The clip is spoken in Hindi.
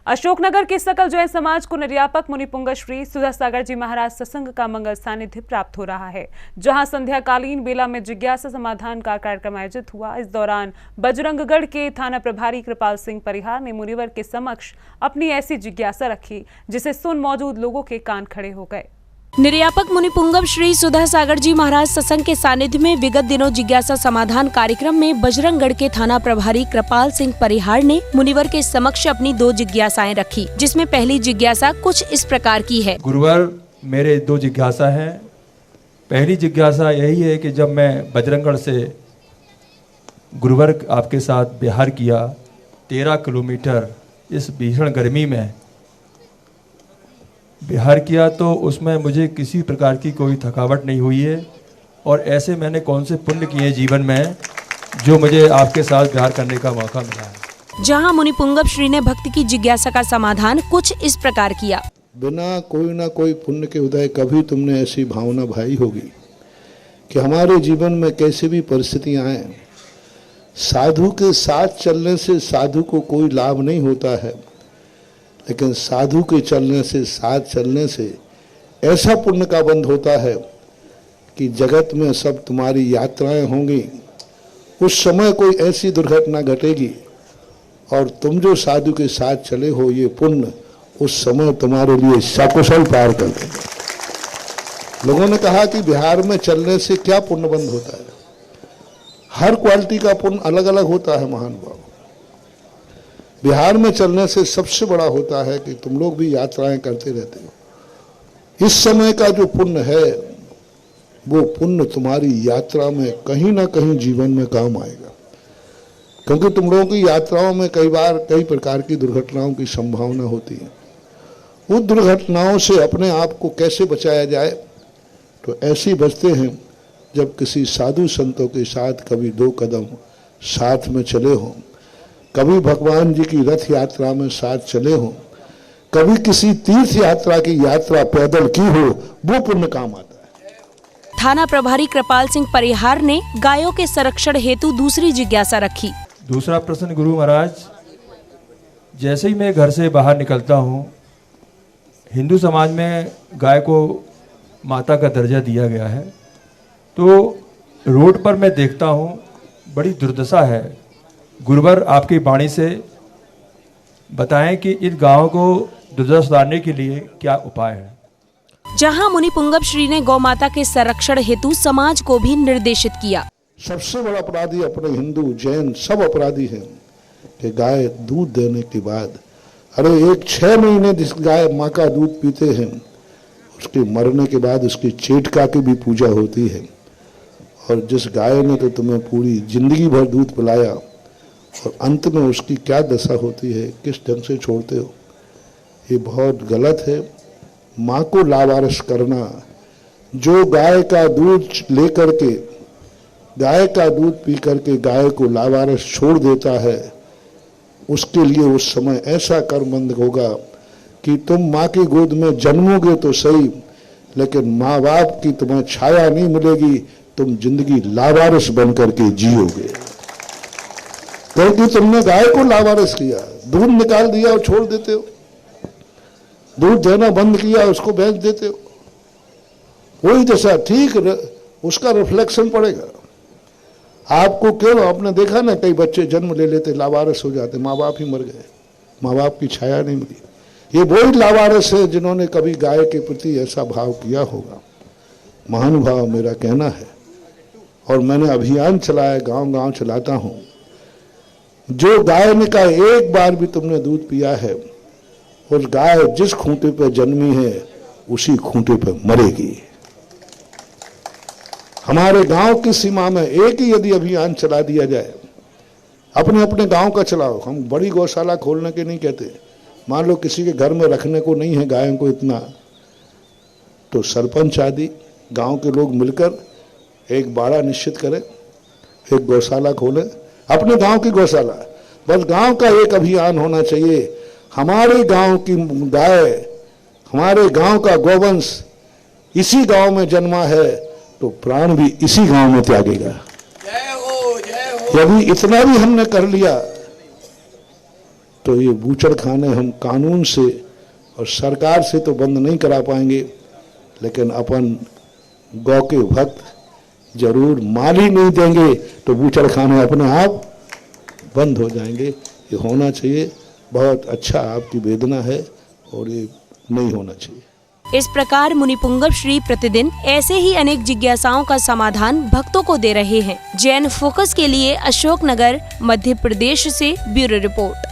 अशोकनगर के सकल जैन समाज को निर्यापक मुनि पुंगव श्री सुधा सागर जी महाराज सत्संग का मंगल सानिध्य प्राप्त हो रहा है, जहां संध्याकालीन बेला में जिज्ञासा समाधान का कार्यक्रम आयोजित हुआ। इस दौरान बजरंगगढ़ के थाना प्रभारी कृपाल सिंह परिहार ने मुनिवर के समक्ष अपनी ऐसी जिज्ञासा रखी जिसे सुन मौजूद लोगों के कान खड़े हो गए। निर्यापक मुनि पुंगव श्री सुधा सागर जी महाराज सत्संग के सानिध्य में विगत दिनों जिज्ञासा समाधान कार्यक्रम में बजरंगगढ़ के थाना प्रभारी कृपाल सिंह परिहार ने मुनिवर के समक्ष अपनी 2 जिज्ञासाएं रखी, जिसमें पहली जिज्ञासा कुछ इस प्रकार की है। गुरुवर, मेरे 2 जिज्ञासा हैं। पहली जिज्ञासा यही है कि जब मैं बजरंगगढ़ से गुरुवर आपके साथ बिहार किया 13 किलोमीटर इस भीषण गर्मी में बिहार किया, तो उसमें मुझे किसी प्रकार की कोई थकावट नहीं हुई है। और ऐसे मैंने कौन से पुण्य किए जीवन में जो मुझे आपके साथ बिहार करने का मौका मिला है। जहां मुनि पुंगव श्री ने भक्ति की जिज्ञासा का समाधान कुछ इस प्रकार किया। बिना कोई ना कोई पुण्य के उदय कभी तुमने ऐसी भावना भाई होगी कि हमारे जीवन में कैसे भी परिस्थितियां आए, साधु के साथ चलने से साधु को कोई लाभ नहीं होता है, लेकिन साधु के चलने से, साथ चलने से ऐसा पुण्य का बंध होता है कि जगत में सब तुम्हारी यात्राएं होंगी। उस समय कोई ऐसी दुर्घटना घटेगी और तुम जो साधु के साथ चले हो, ये पुण्य उस समय तुम्हारे लिए सकुशल पार कर देगा। लोगों ने कहा कि बिहार में चलने से क्या पुण्य बंध होता है। हर क्वालिटी का पुण्य अलग अलग होता है महानुभाव। बिहार में चलने से सबसे बड़ा होता है कि तुम लोग भी यात्राएं करते रहते हो। इस समय का जो पुण्य है वो पुण्य तुम्हारी यात्रा में कहीं ना कहीं जीवन में काम आएगा, क्योंकि तुम लोगों की यात्राओं में कई बार कई प्रकार की दुर्घटनाओं की संभावना होती है। उन दुर्घटनाओं से अपने आप को कैसे बचाया जाए, तो ऐसे ही बचते हैं जब किसी साधु संतों के साथ कभी 2 कदम साथ में चले हों, कभी भगवान जी की रथ यात्रा में साथ चले हों, कभी किसी तीर्थ यात्रा की यात्रा पैदल की हो, वो पुण्य काम आता है। थाना प्रभारी कृपाल सिंह परिहार ने गायों के संरक्षण हेतु दूसरी जिज्ञासा रखी। दूसरा प्रश्न, गुरु महाराज, जैसे ही मैं घर से बाहर निकलता हूँ, हिंदू समाज में गाय को माता का दर्जा दिया गया है, तो रोड पर मैं देखता हूँ बड़ी दुर्दशा है। गुरुवर, आपकी वाणी से बताएं कि इन गांवों को दुर्दशा सुधारने के लिए क्या उपाय है। जहां मुनि पुंगव श्री ने गौ माता के संरक्षण हेतु समाज को भी निर्देशित किया। सबसे बड़ा अपराधी अपने हिंदू जैन सब अपराधी हैं कि गाय दूध देने के बाद, अरे एक 6 महीने जिस गाय माँ का दूध पीते हैं, उसके मरने के बाद उसकी चेटका की भी पूजा होती है। और जिस गाय ने तो तुम्हें पूरी जिंदगी भर दूध पिलाया और अंत में उसकी क्या दशा होती है, किस ढंग से छोड़ते हो, ये बहुत गलत है। माँ को लावारिस करना, जो गाय का दूध लेकर के, गाय का दूध पी करके गाय को लावारिस छोड़ देता है, उसके लिए उस समय ऐसा कर्मबंध होगा कि तुम माँ की गोद में जन्मोगे तो सही, लेकिन माँ बाप की तुम्हें छाया नहीं मिलेगी, तुम जिंदगी लावारिस बन करके जियोगे, क्योंकि तुमने गाय को लावारिस किया, दूध निकाल दिया और छोड़ देते हो, दूध देना बंद किया, उसको बेच देते हो। वही दशा ठीक उसका रिफ्लेक्शन पड़ेगा आपको। क्यों, आपने देखा ना, कई बच्चे जन्म ले लेते, लावारिस हो जाते, माँ बाप ही मर गए, माँ बाप की छाया नहीं मिली। ये वही लावारिस है जिन्होंने कभी गाय के प्रति ऐसा भाव किया होगा। महानुभाव, मेरा कहना है, और मैंने अभियान चलाया, गांव गांव चलाता हूं, जो गाय ने का एक बार भी तुमने दूध पिया है, उस गाय जिस खूंटे पर जन्मी है उसी खूंटे पर मरेगी। हमारे गांव की सीमा में एक ही यदि अभियान चला दिया जाए, अपने अपने गांव का चलाओ, हम बड़ी गौशाला खोलने के नहीं कहते, मान लो किसी के घर में रखने को नहीं है गायों को इतना, तो सरपंच आदि गांव के लोग मिलकर एक बाड़ा निश्चित करें, एक गौशाला खोलें, अपने गांव की गौशाला। बस गांव का एक अभियान होना चाहिए, हमारे गांव की गाय, हमारे गांव का गोवंश इसी गांव में जन्मा है, तो प्राण भी इसी गांव में त्यागेगा। यदि इतना भी हमने कर लिया तो ये बूचड़ खाने हम कानून से और सरकार से तो बंद नहीं करा पाएंगे, लेकिन अपन गौ के भक्त जरूर माल ही नहीं देंगे तो बूचड़ खाने अपने आप बंद हो जाएंगे। ये होना चाहिए। बहुत अच्छा आपकी वेदना है और ये नहीं होना चाहिए। इस प्रकार मुनिपुंगव श्री प्रतिदिन ऐसे ही अनेक जिज्ञासाओं का समाधान भक्तों को दे रहे हैं। जैन फोकस के लिए अशोकनगर, मध्य प्रदेश से ब्यूरो रिपोर्ट।